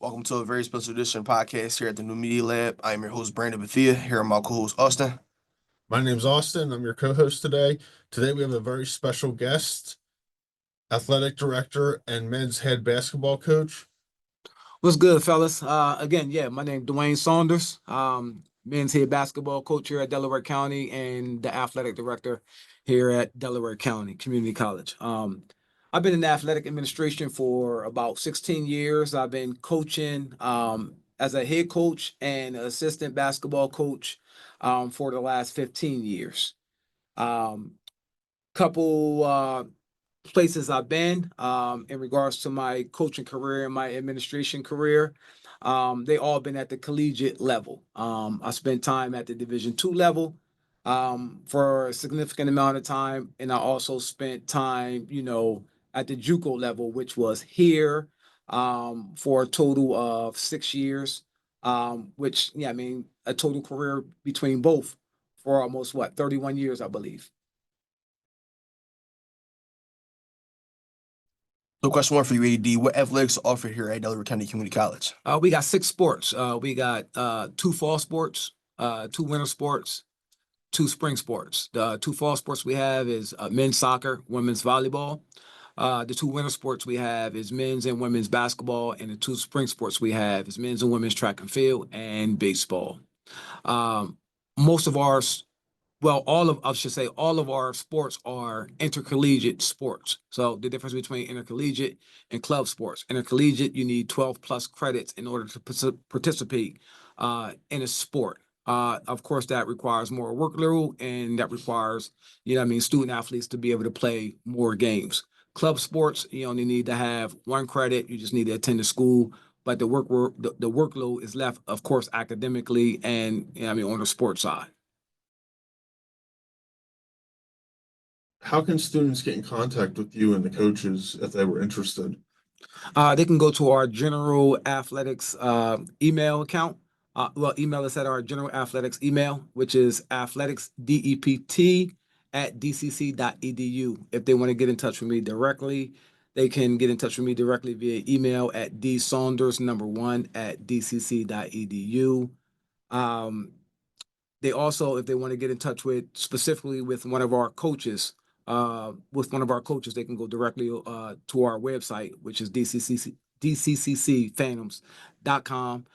Welcome to a very special edition podcast here at the New Media Lab. I am your host, Brandon Bethia, here with my co-host, Austin. My name's Austin. I'm your co-host today. Today we have a very special guest, athletic director and men's head basketball coach. What's good, fellas? Again, my name is Dwayne Saunders, men's head basketball coach here at Delaware County and the athletic director here at Delaware County Community College. I've been in athletic administration for about 16 years. I've been coaching as a head coach and assistant basketball coach for the last 15 years. Couple places I've been in regards to my coaching career and my administration career. They all been at the collegiate level. I spent time at the Division II level for a significant amount of time, and I also spent time, at the JUCO level, which was here for a total of 6 years. A total career between both for almost 31 years, I believe. So question one for you, AD. What athletics are offered here at Delaware County Community College? We got 6 sports. We got 2 fall sports, 2 winter sports, 2 spring sports. The 2 fall sports we have is men's soccer, women's volleyball. The 2 winter sports we have is men's and women's basketball, and the 2 spring sports we have is men's and women's track and field and baseball. Most of ours, all of our sports are intercollegiate sports. So the difference between intercollegiate and club sports. Intercollegiate, you need 12 plus credits in order to participate in a sport. Of course, that requires more workload, and that requires, student athletes to be able to play more games. Club sports, you only need to have 1 credit. You just need to attend the school. But the workload is left, of course, academically and on the sports side. How can students get in contact with you and the coaches if they were interested? They can go to our general athletics email account. Email us at our general athletics email, which is athleticsdept@dcc.edu. If they want to get in touch with me directly, they can get in touch with me directly via email at dsaunders1@dcc.edu. They also, if they want to get in touch specifically with one of our coaches, they can go directly to our website, which is DCCCphantoms.com.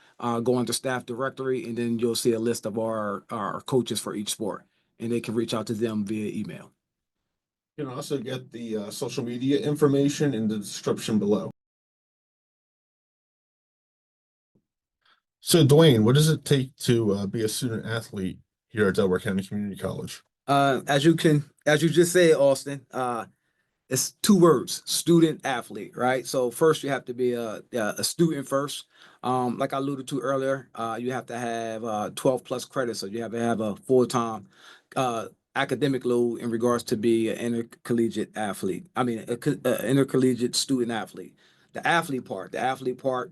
Go under staff directory, and then you'll see a list of our coaches for each sport, and they can reach out to them via email. You can also get the social media information in the description below. So, Dwayne, what does it take to be a student athlete here at Delaware County Community College? As you just said, Austin, it's 2 words: student athlete, right? So first you have to be a student first. Like I alluded to earlier, you have to have 12 plus credits, so you have to have a full-time academic load in regards to be an intercollegiate athlete. Intercollegiate student athlete. The athlete part,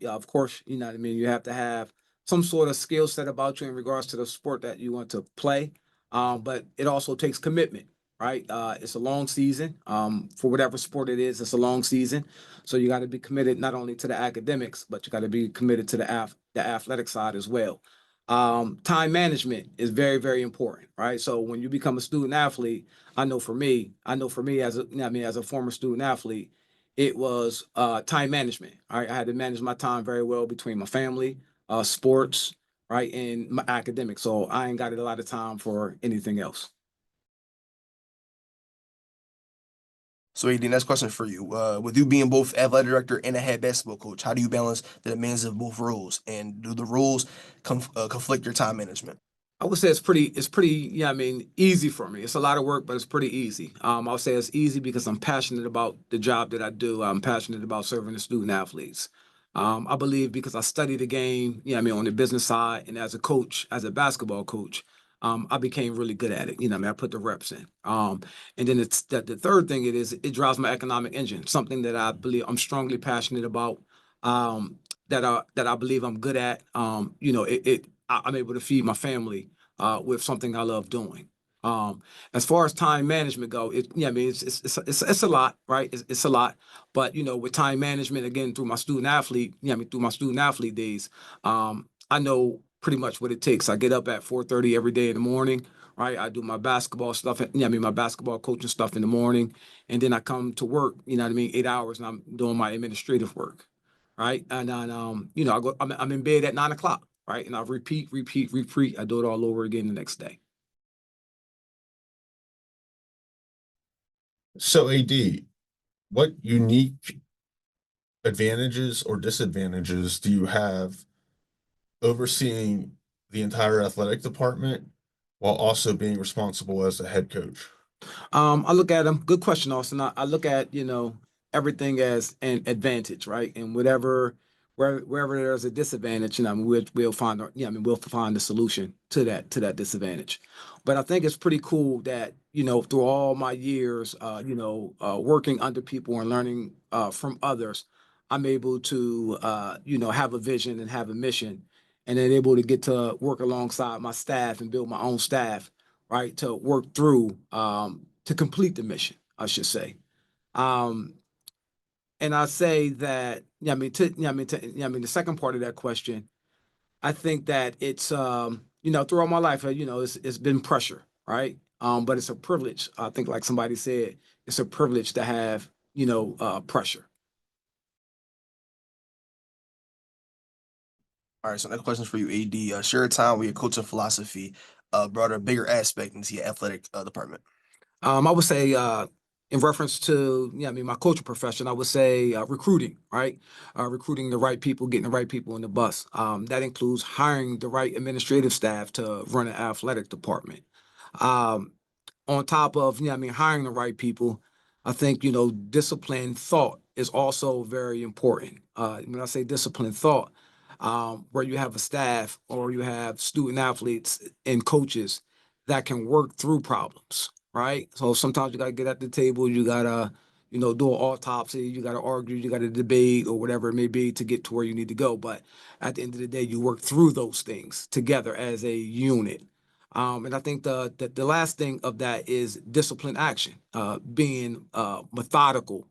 of course, you have to have some sort of skill set about you in regards to the sport that you want to play. But it also takes commitment, right? It's a long season. For whatever sport it is, it's a long season. So you got to be committed not only to the academics, but you got to be committed to the athletic side as well. Time management is very, very important, right? So when you become a student athlete, I know for me as a former student athlete, it was time management. Right? I had to manage my time very well between my family, sports, right, and my academics. So I ain't got a lot of time for anything else. So, AD, next question for you. With you being both athletic director and a head basketball coach, how do you balance the demands of both roles? And do the roles conflict your time management? I would say it's pretty, easy for me. It's a lot of work, but it's pretty easy. I would say it's easy because I'm passionate about the job that I do. I'm passionate about serving the student athletes. I believe because I studied the game, on the business side, and as a coach, as a basketball coach, I became really good at it. I put the reps in. And then it's the third thing it drives my economic engine, something that I believe I'm strongly passionate about, that I believe I'm good at. I'm able to feed my family with something I love doing. As far as time management go, I mean, it's a lot, right? It's a lot, but with time management, again, through my student athlete, I mean, through my student athlete days, I know pretty much what it takes. I get up at 4:30 every day in the morning, right? I do my basketball stuff, I mean, my basketball coaching stuff in the morning, and then I come to work, you know what I mean, 8 hours, and I'm doing my administrative work, right? And then, I'm in bed at 9 o'clock, right? And I repeat, repeat, repeat. I do it all over again the next day. So AD, what unique advantages or disadvantages do you have overseeing the entire athletic department while also being responsible as a head coach? I look at them. Good question, Austin. I look at everything as an advantage, right? And wherever there's a disadvantage, I mean, we'll find we'll find the solution to that disadvantage. But I think it's pretty cool that through all my years, working under people and learning from others, I'm able to have a vision and have a mission, and then able to get to work alongside my staff and build my own staff, right, to work through to complete the mission, I should say. Um, and I say that, the second part of that question, I think that it's, throughout my life, it's been pressure, right? But it's a privilege. I think, like somebody said, it's a privilege to have, pressure. All right, so next question is for you, AD. Share a time where your coaching philosophy brought a bigger aspect into your athletic department. I would say, in reference to, my coaching profession, I would say recruiting, right? Recruiting the right people, getting the right people in the bus. That includes hiring the right administrative staff to run an athletic department. Um, on top of, hiring the right people, I think, disciplined thought is also very important. When I say disciplined thought, where you have a staff or you have student athletes and coaches that can work through problems, right? So sometimes you got to get at the table, you got to, do an autopsy, you got to argue, you got to debate or whatever it may be to get to where you need to go. But at the end of the day, you work through those things together as a unit. And I think the last thing of that is disciplined action, being methodical,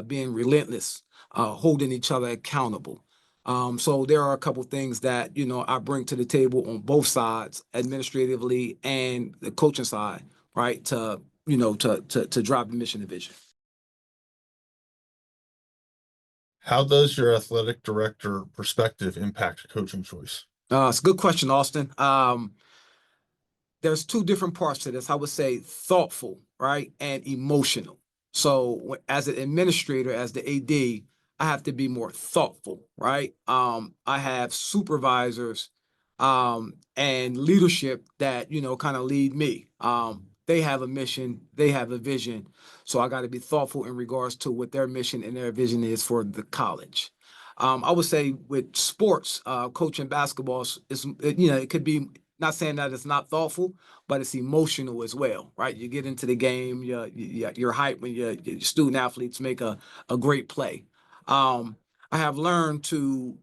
being relentless, holding each other accountable. So there are a couple things that I bring to the table on both sides, administratively and the coaching side, right? To drive the mission and vision. How does your athletic director perspective impact coaching choice? It's a good question, Austin. There's two different parts to this. I would say thoughtful, right, and emotional. So as an administrator, as the AD, I have to be more thoughtful, right? I have supervisors and leadership that kind of lead me. They have a mission, they have a vision, so I got to be thoughtful in regards to what their mission and their vision is for the college. I would say with sports, coaching basketball it could be, not saying that it's not thoughtful, but it's emotional as well, right? You get into the game, you're hyped when your student athletes make a great play. I have learned to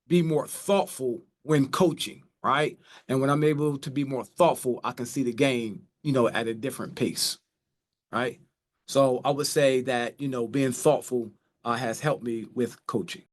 be more thoughtful when coaching, right? And when I'm able to be more thoughtful, I can see the game, at a different pace, right? So I would say that, being thoughtful has helped me with coaching.